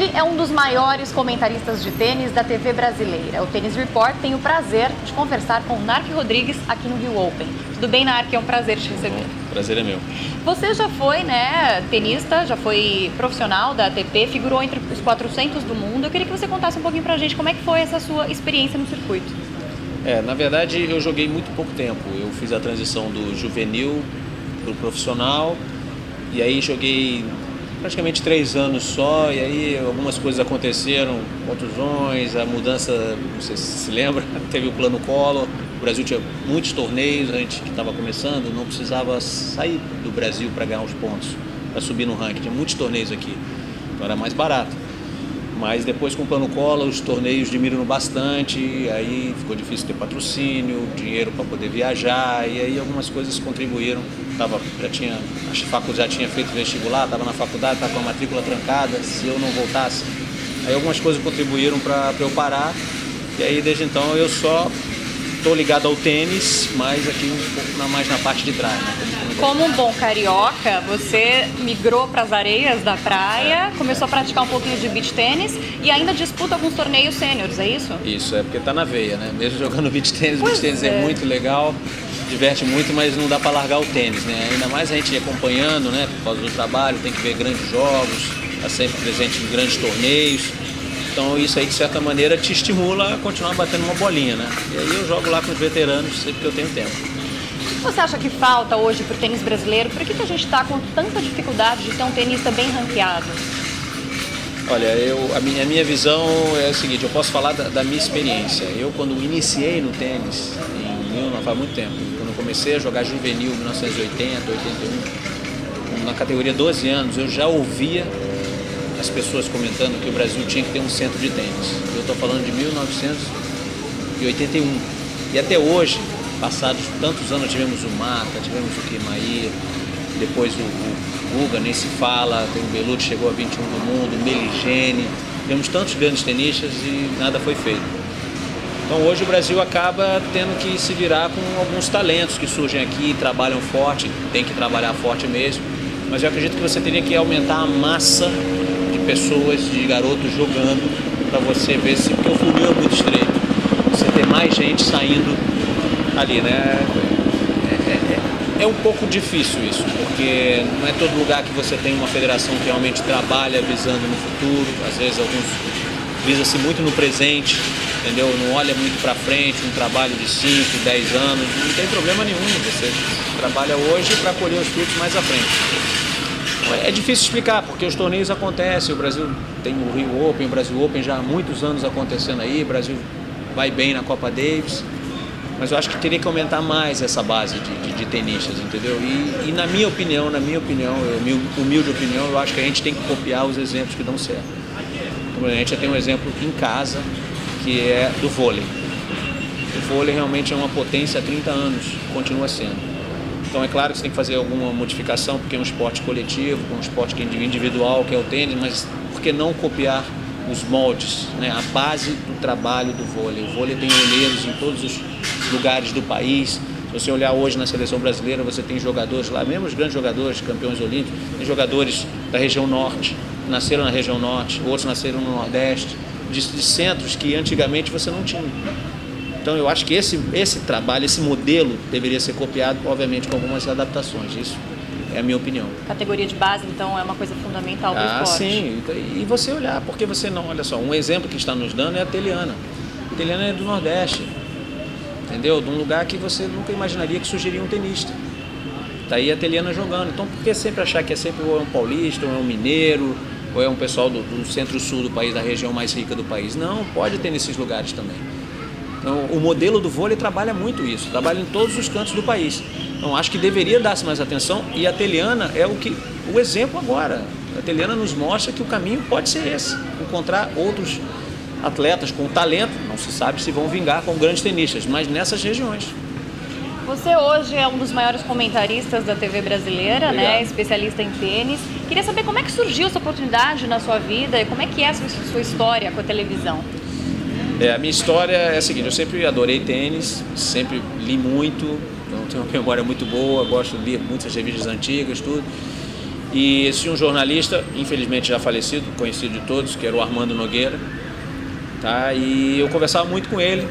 Ele é um dos maiores comentaristas de tênis da TV brasileira. O Tênis Report tem o prazer de conversar com o Narc Rodrigues aqui no Rio Open. Tudo bem, Narc? É um prazer te receber. O prazer é meu. Você já foi, tenista, já foi profissional da ATP, figurou entre os 400 do mundo. Eu queria que você contasse um pouquinho pra gente como é que foi essa sua experiência no circuito. Na verdade, eu joguei muito pouco tempo. Eu fiz a transição do juvenil pro profissional e aí joguei praticamente 3 anos só, e aí algumas coisas aconteceram, contusões, a mudança, não sei se se lembra, teve o plano Collor, o Brasil tinha muitos torneios, a gente que estava começando, não precisava sair do Brasil para ganhar os pontos, para subir no ranking, tinha muitos torneios aqui, então era mais barato. Mas depois com o plano Collor, os torneios diminuíram bastante, aí ficou difícil ter patrocínio, dinheiro para poder viajar, e aí algumas coisas contribuíram. Já tinha feito vestibular, estava na faculdade, estava com a matrícula trancada, se eu não voltasse. Aí algumas coisas contribuíram para eu parar, e aí desde então eu só estou ligado ao tênis, mas aqui um pouco mais na parte de trás. Como um bom carioca, você migrou para as areias da praia, começou a praticar um pouquinho de beach tênis e ainda disputa alguns torneios sêniores, é isso? Isso, é porque tá na veia, né? Mesmo jogando beach tênis é muito legal, diverte muito, mas não dá para largar o tênis, né? Ainda mais a gente acompanhando, né? Por causa do trabalho, tem que ver grandes jogos, tá sempre presente em grandes torneios. Então isso aí, de certa maneira, te estimula a continuar batendo uma bolinha, né? E aí eu jogo lá com os veteranos sempre que eu tenho tempo. O que você acha que falta hoje para o tênis brasileiro? Por que a gente está com tanta dificuldade de ter um tenista bem ranqueado? Olha, a minha visão é a seguinte, eu posso falar da minha experiência. Eu, quando iniciei no tênis, faz muito tempo, quando eu comecei a jogar juvenil, 1980, 81, na categoria 12 anos, eu já ouvia as pessoas comentando que o Brasil tinha que ter um centro de tênis. Eu estou falando de 1981. E até hoje, passados tantos anos, tivemos o Mata, tivemos o Kemair, depois o Guga, nem se fala, tem o Belucci, chegou a 21 do mundo, o Meligeni, tivemos tantos grandes tenistas e nada foi feito. Então hoje o Brasil acaba tendo que se virar com alguns talentos que surgem aqui, trabalham forte, tem que trabalhar forte mesmo, mas eu acredito que você teria que aumentar a massa de pessoas, de garotos jogando, para você ver se, porque o funil é muito estreito, você ter mais gente saindo ali, né? É um pouco difícil isso, porque não é todo lugar que você tem uma federação que realmente trabalha visando no futuro, às vezes alguns visa-se muito no presente, entendeu? Não olha muito para frente, um trabalho de 5, 10 anos, não tem problema nenhum, você trabalha hoje para colher os frutos mais à frente. É difícil explicar, porque os torneios acontecem, o Brasil tem o Rio Open, o Brasil Open já há muitos anos acontecendo aí, o Brasil vai bem na Copa Davis, mas eu acho que teria que aumentar mais essa base de tenistas, entendeu? E na minha opinião, minha humilde opinião, eu acho que a gente tem que copiar os exemplos que dão certo. Então, a gente já tem um exemplo em casa, que é do vôlei. O vôlei realmente é uma potência há 30 anos, continua sendo. Então é claro que você tem que fazer alguma modificação, porque é um esporte coletivo, um esporte individual, que é o tênis, mas por que não copiar os moldes, né? A base do trabalho do vôlei. O vôlei tem olheiros em todos os lugares do país. Se você olhar hoje na seleção brasileira, você tem jogadores lá, mesmo os grandes jogadores, campeões olímpicos, tem jogadores da região norte, nasceram na região norte, outros nasceram no nordeste, de centros que antigamente você não tinha. Então eu acho que esse trabalho, esse modelo deveria ser copiado, obviamente com algumas adaptações. Isso é a minha opinião. Categoria de base, então, é uma coisa fundamental do esporte. Sim. E você olhar, porque você não... Olha só, um exemplo que está nos dando é a Teliana. A Teliana é do Nordeste, entendeu? De um lugar que você nunca imaginaria que surgiria um tenista. Está aí a Teliana jogando. Então, por que sempre achar que é sempre ou é um paulista, ou é um mineiro, ou é um pessoal do centro-sul do país, da região mais rica do país? Não, pode ter nesses lugares também. Então, o modelo do vôlei trabalha muito isso, trabalha em todos os cantos do país. Então, acho que deveria dar-se mais atenção, e a Teliana é o exemplo agora. A Teliana nos mostra que o caminho pode ser esse, encontrar outros atletas com talento, não se sabe se vão vingar como grandes tenistas, mas nessas regiões. Você hoje é um dos maiores comentaristas da TV brasileira, né? Especialista em tênis. Queria saber como é que surgiu essa oportunidade na sua vida e como é que é a sua história com a televisão. A minha história é a seguinte, eu sempre adorei tênis, sempre li muito, então tenho uma memória muito boa, gosto de ler muitas revistas antigas, tudo. E esse um jornalista, infelizmente já falecido, conhecido de todos, que era o Armando Nogueira, tá? E eu conversava muito com ele.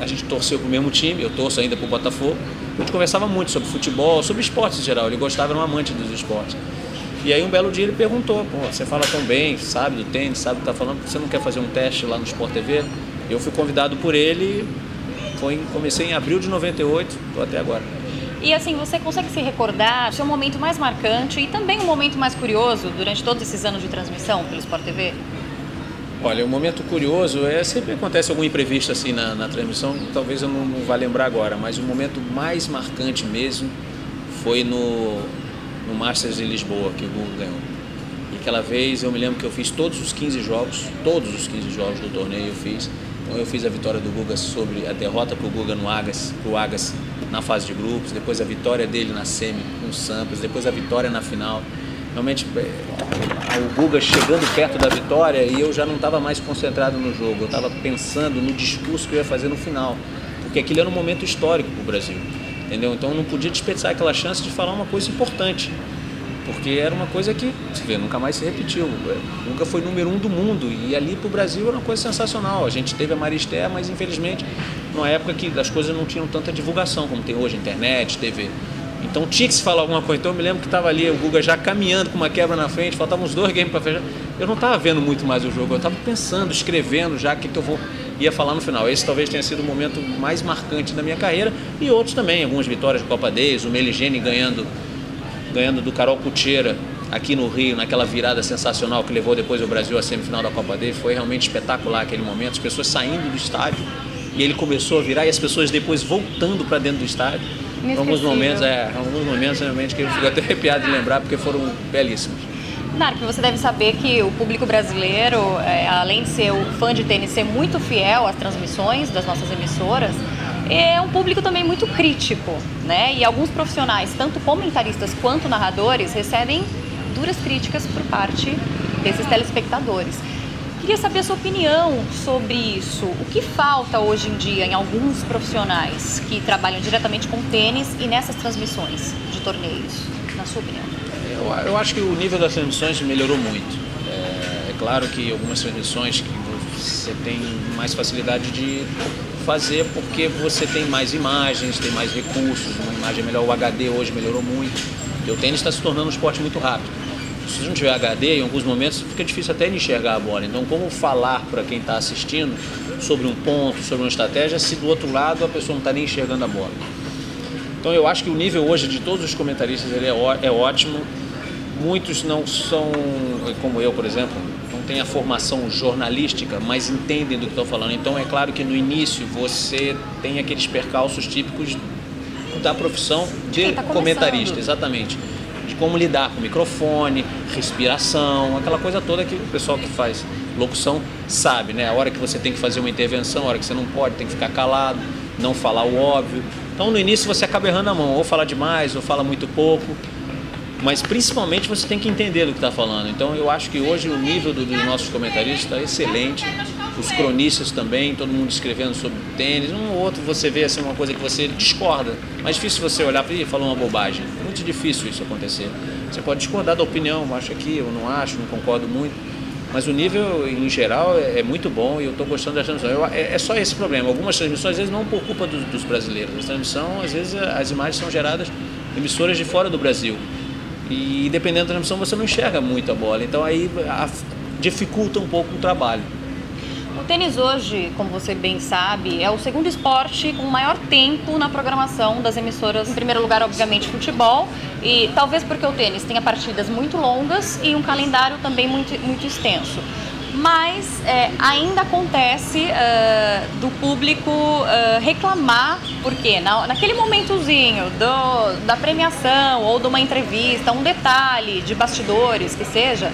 A gente torceu pro mesmo time, eu torço ainda pro Botafogo. A gente conversava muito sobre futebol, sobre esportes em geral. Ele gostava, era um amante dos esportes. E aí um belo dia ele perguntou: pô, você fala tão bem, sabe do tênis, sabe o que tá falando, você não quer fazer um teste lá no Sport TV? Eu fui convidado por ele, comecei em abril de 98, tô até agora. E assim, você consegue se recordar do seu momento mais marcante e também um momento mais curioso durante todos esses anos de transmissão pelo Sport TV? Olha, o momento curioso sempre acontece algum imprevisto assim na transmissão, talvez eu não vá lembrar agora, mas o momento mais marcante mesmo foi no Masters de Lisboa, que o Guga ganhou. E aquela vez eu me lembro que eu fiz todos os 15 jogos do torneio eu fiz. Então eu fiz a vitória do Guga sobre a derrota para o Guga pro Agassi na fase de grupos, depois a vitória dele na semi com o Sampras, depois a vitória na final. Realmente o Guga chegando perto da vitória e eu já não estava mais concentrado no jogo, eu estava pensando no discurso que eu ia fazer no final, porque aquilo era um momento histórico para o Brasil, entendeu? Então eu não podia desperdiçar aquela chance de falar uma coisa importante, porque era uma coisa que, você vê, nunca mais se repetiu. O Guga foi número 1 do mundo e ali para o Brasil era uma coisa sensacional. A gente teve a Maristé, mas infelizmente numa época que as coisas não tinham tanta divulgação como tem hoje, internet, TV. Então tinha que se falar alguma coisa. Então eu me lembro que estava ali o Guga já caminhando com uma quebra na frente, faltavam uns 2 games para fechar. Eu não estava vendo muito mais o jogo, eu estava pensando, escrevendo já o que eu ia falar no final. Esse talvez tenha sido o momento mais marcante da minha carreira e outros também, algumas vitórias de Copa Davis, o Meligeni ganhando do Carol Cucheira aqui no Rio, naquela virada sensacional que levou depois o Brasil à semifinal da Copa Davis. Foi realmente espetacular aquele momento, as pessoas saindo do estádio e ele começou a virar e as pessoas depois voltando para dentro do estádio. Alguns momentos realmente que eu fico até arrepiado de lembrar, porque foram belíssimos. Narc, você deve saber que o público brasileiro, além de ser o fã de tênis, ser muito fiel às transmissões das nossas emissoras, é um público também muito crítico, né? E alguns profissionais, tanto comentaristas quanto narradores, recebem duras críticas por parte desses telespectadores. Queria saber a sua opinião sobre isso. O que falta hoje em dia em alguns profissionais que trabalham diretamente com tênis e nessas transmissões de torneios, na sua opinião? Eu acho que o nível das transmissões melhorou muito. É claro que algumas transmissões que você tem mais facilidade de fazer porque você tem mais imagens, tem mais recursos, uma imagem melhor. O HD hoje melhorou muito. E o tênis está se tornando um esporte muito rápido. Se não tiver HD, em alguns momentos fica difícil até de enxergar a bola. Então, como falar para quem está assistindo sobre um ponto, sobre uma estratégia, se do outro lado a pessoa não está nem enxergando a bola? Então, eu acho que o nível hoje de todos os comentaristas ele é ótimo. Muitos não são, como eu, por exemplo, não têm a formação jornalística, mas entendem do que estão falando. Então, é claro que no início você tem aqueles percalços típicos da profissão de comentarista, exatamente. De como lidar com o microfone, respiração, aquela coisa toda que o pessoal que faz locução sabe, né? A hora que você tem que fazer uma intervenção, a hora que você não pode, tem que ficar calado, não falar o óbvio. Então no início você acaba errando a mão, ou fala demais, ou fala muito pouco, mas principalmente você tem que entender do que está falando. Então eu acho que hoje o nível dos nossos comentaristas está excelente, os cronistas também, todo mundo escrevendo sobre tênis, um ou outro você vê assim, uma coisa que você discorda, mas difícil você olhar para ele e falar uma bobagem, é muito difícil isso acontecer. Você pode discordar da opinião, eu acho aqui, eu não acho, não concordo muito, mas o nível em geral é muito bom e eu estou gostando das transmissões. É só esse problema, algumas transmissões às vezes não por culpa dos brasileiros, a transmissão às vezes as imagens são geradas em emissoras de fora do Brasil e dependendo da transmissão você não enxerga muito a bola, então aí dificulta um pouco o trabalho. O tênis hoje, como você bem sabe, é o segundo esporte com maior tempo na programação das emissoras. Em primeiro lugar, obviamente, futebol, e talvez porque o tênis tenha partidas muito longas e um calendário também muito extenso. Mas ainda acontece do público reclamar, porque naquele momentozinho da premiação ou de uma entrevista, um detalhe de bastidores que seja,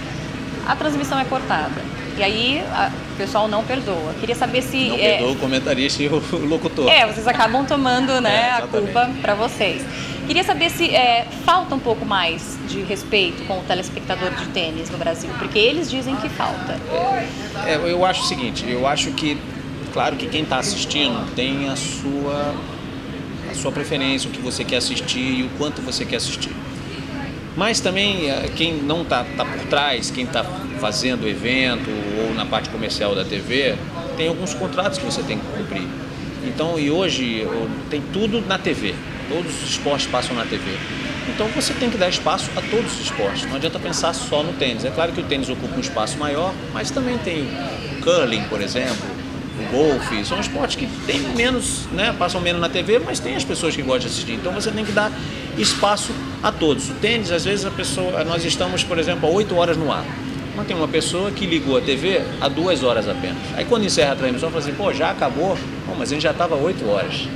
a transmissão é cortada. E aí o pessoal não perdoa. Queria saber se... Não perdoa o comentarista e o locutor. Vocês acabam tomando, né, a culpa para vocês. Queria saber se falta um pouco mais de respeito com o telespectador de tênis no Brasil, porque eles dizem que falta. Eu acho o seguinte, eu acho que, claro que quem está assistindo tem a sua preferência, o que você quer assistir e o quanto você quer assistir. Mas também quem não está por trás, quem está fazendo o evento ou na parte comercial da TV, tem alguns contratos que você tem que cumprir. Então, e hoje tem tudo na TV, todos os esportes passam na TV. Então você tem que dar espaço a todos os esportes, não adianta pensar só no tênis. É claro que o tênis ocupa um espaço maior, mas também tem o curling, por exemplo, o golfe, são esportes que tem menos, né, passam menos na TV, mas tem as pessoas que gostam de assistir. Então você tem que dar espaço a todos. O tênis, às vezes nós estamos, por exemplo, há 8 horas no ar. Mas tem uma pessoa que ligou a TV há 2 horas apenas. Aí quando encerra a transmissão, fala assim, pô, já acabou? Não, mas a gente já estava 8 horas.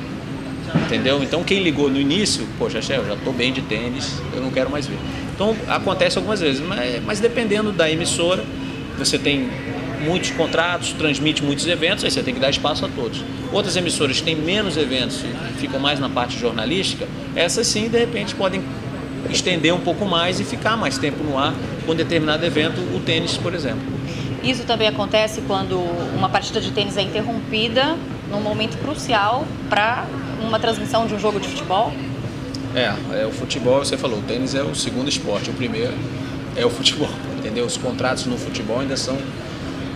Entendeu? Então quem ligou no início, poxa, eu já estou bem de tênis, eu não quero mais ver. Então acontece algumas vezes, mas dependendo da emissora, você tem muitos contratos, transmite muitos eventos, aí você tem que dar espaço a todos. Outras emissoras que têm menos eventos e ficam mais na parte jornalística, essas sim, de repente, podem estender um pouco mais e ficar mais tempo no ar com determinado evento, o tênis, por exemplo. Isso também acontece quando uma partida de tênis é interrompida num momento crucial para uma transmissão de um jogo de futebol? O futebol, você falou, o tênis é o segundo esporte, o primeiro é o futebol, entendeu? Os contratos no futebol ainda são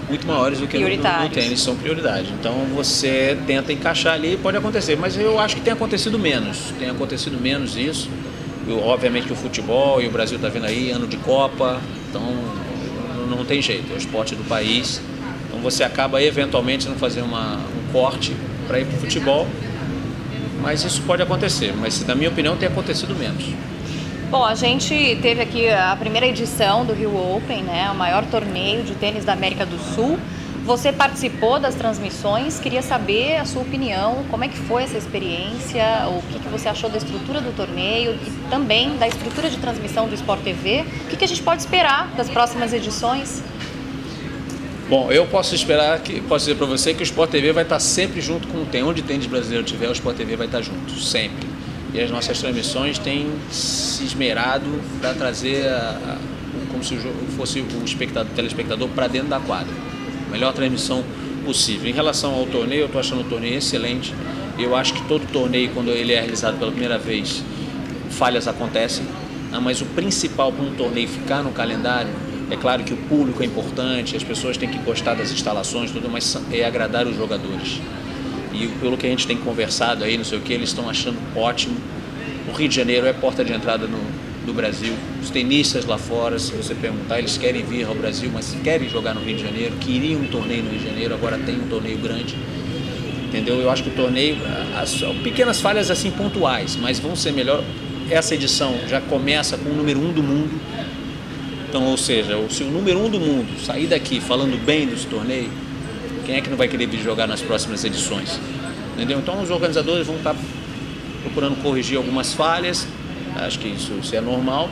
muito maiores do que no tênis, são prioridade. Então você tenta encaixar ali, pode acontecer, mas eu acho que tem acontecido menos isso. Obviamente que o futebol e o Brasil está vindo aí, ano de Copa, então não tem jeito, é o esporte do país. Então você acaba eventualmente não fazer um corte para ir para o futebol, mas isso pode acontecer, mas na minha opinião tem acontecido menos. Bom, a gente teve aqui a primeira edição do Rio Open, né, o maior torneio de tênis da América do Sul. Você participou das transmissões, queria saber a sua opinião, como é que foi essa experiência, o que você achou da estrutura do torneio e também da estrutura de transmissão do Sport TV. O que a gente pode esperar das próximas edições? Bom, eu posso dizer para você que o Sport TV vai estar sempre junto com onde tênis brasileiro tiver, o Sport TV vai estar junto, sempre. E as nossas transmissões têm se esmerado para trazer como se fosse o telespectador para dentro da quadra. Melhor transmissão possível. Em relação ao torneio, eu estou achando o torneio excelente. Eu acho que todo torneio, quando ele é realizado pela primeira vez, falhas acontecem. Mas o principal para um torneio ficar no calendário, é claro que o público é importante, as pessoas têm que gostar das instalações, tudo, mas é agradar os jogadores. E pelo que a gente tem conversado aí, não sei o que, eles estão achando ótimo. O Rio de Janeiro é porta de entrada do Brasil. Os tenistas lá fora, se você perguntar, eles querem vir ao Brasil, mas querem jogar no Rio de Janeiro, queriam um torneio no Rio de Janeiro, agora tem um torneio grande. Entendeu? Eu acho que o torneio, pequenas falhas assim pontuais, mas vão ser melhor. Essa edição já começa com o número 1 do mundo. Então, ou seja, se o número 1 do mundo sair daqui falando bem desse torneio, quem é que não vai querer vir jogar nas próximas edições? Entendeu? Então os organizadores vão estar procurando corrigir algumas falhas, acho que isso é normal,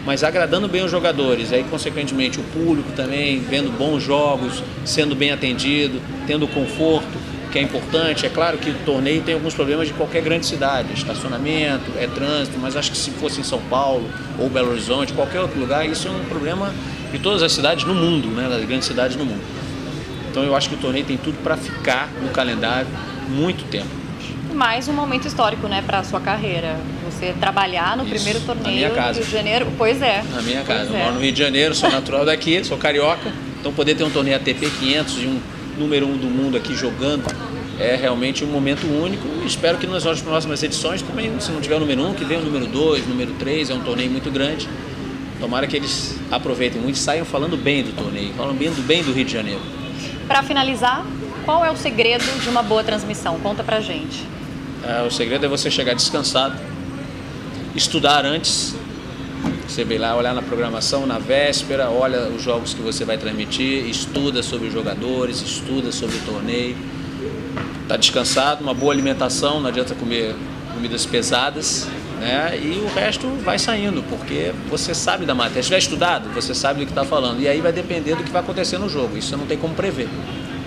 mas agradando bem os jogadores, aí consequentemente o público também, vendo bons jogos, sendo bem atendido, tendo conforto, que é importante. É claro que o torneio tem alguns problemas de qualquer grande cidade, estacionamento, trânsito, mas acho que se fosse em São Paulo ou Belo Horizonte, qualquer outro lugar, isso é um problema de todas as cidades no mundo, né, das grandes cidades no mundo. Então eu acho que o torneio tem tudo para ficar no calendário muito tempo. Mais um momento histórico, né, para a sua carreira. Você trabalhar no primeiro torneio do Rio de Janeiro. Pois é. Na minha casa. Eu moro no Rio de Janeiro, sou natural daqui, sou carioca. Então poder ter um torneio ATP 500 e um número 1 do mundo aqui jogando é realmente um momento único. Espero que nas próximas edições também, se não tiver o número 1, que venha o número 2, número 3. É um torneio muito grande. Tomara que eles aproveitem muito e saiam falando bem do torneio, falando bem do Rio de Janeiro. Para finalizar, qual é o segredo de uma boa transmissão? Conta pra gente. O segredo é você chegar descansado, estudar antes. Você vem lá, olhar na programação, na véspera, olha os jogos que você vai transmitir, estuda sobre os jogadores, estuda sobre o torneio. Tá descansado, uma boa alimentação, não adianta comer comidas pesadas, né? E o resto vai saindo, porque você sabe da matéria. Se tiver estudado, você sabe do que está falando. E aí vai depender do que vai acontecer no jogo. Isso você não tem como prever.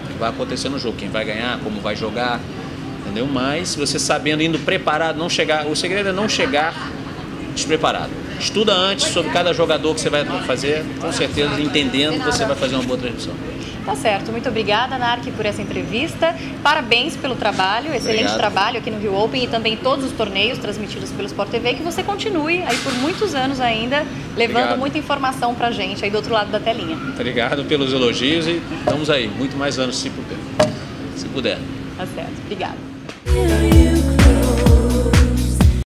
O que vai acontecer no jogo, quem vai ganhar, como vai jogar, entendeu? Mas você sabendo, indo preparado, não chegar. O segredo é não chegar despreparado. estuda antes sobre cada jogador que você vai fazer, com certeza, entendendo, você vai fazer uma boa transmissão. Tá certo, muito obrigada, Narc, por essa entrevista. Parabéns pelo trabalho, excelente trabalho aqui no Rio Open e também todos os torneios transmitidos pelo Sport TV, que você continue aí por muitos anos ainda, levando muita informação pra gente aí do outro lado da telinha. Obrigado pelos elogios e estamos aí, muito mais anos se puder. Tá certo, obrigada.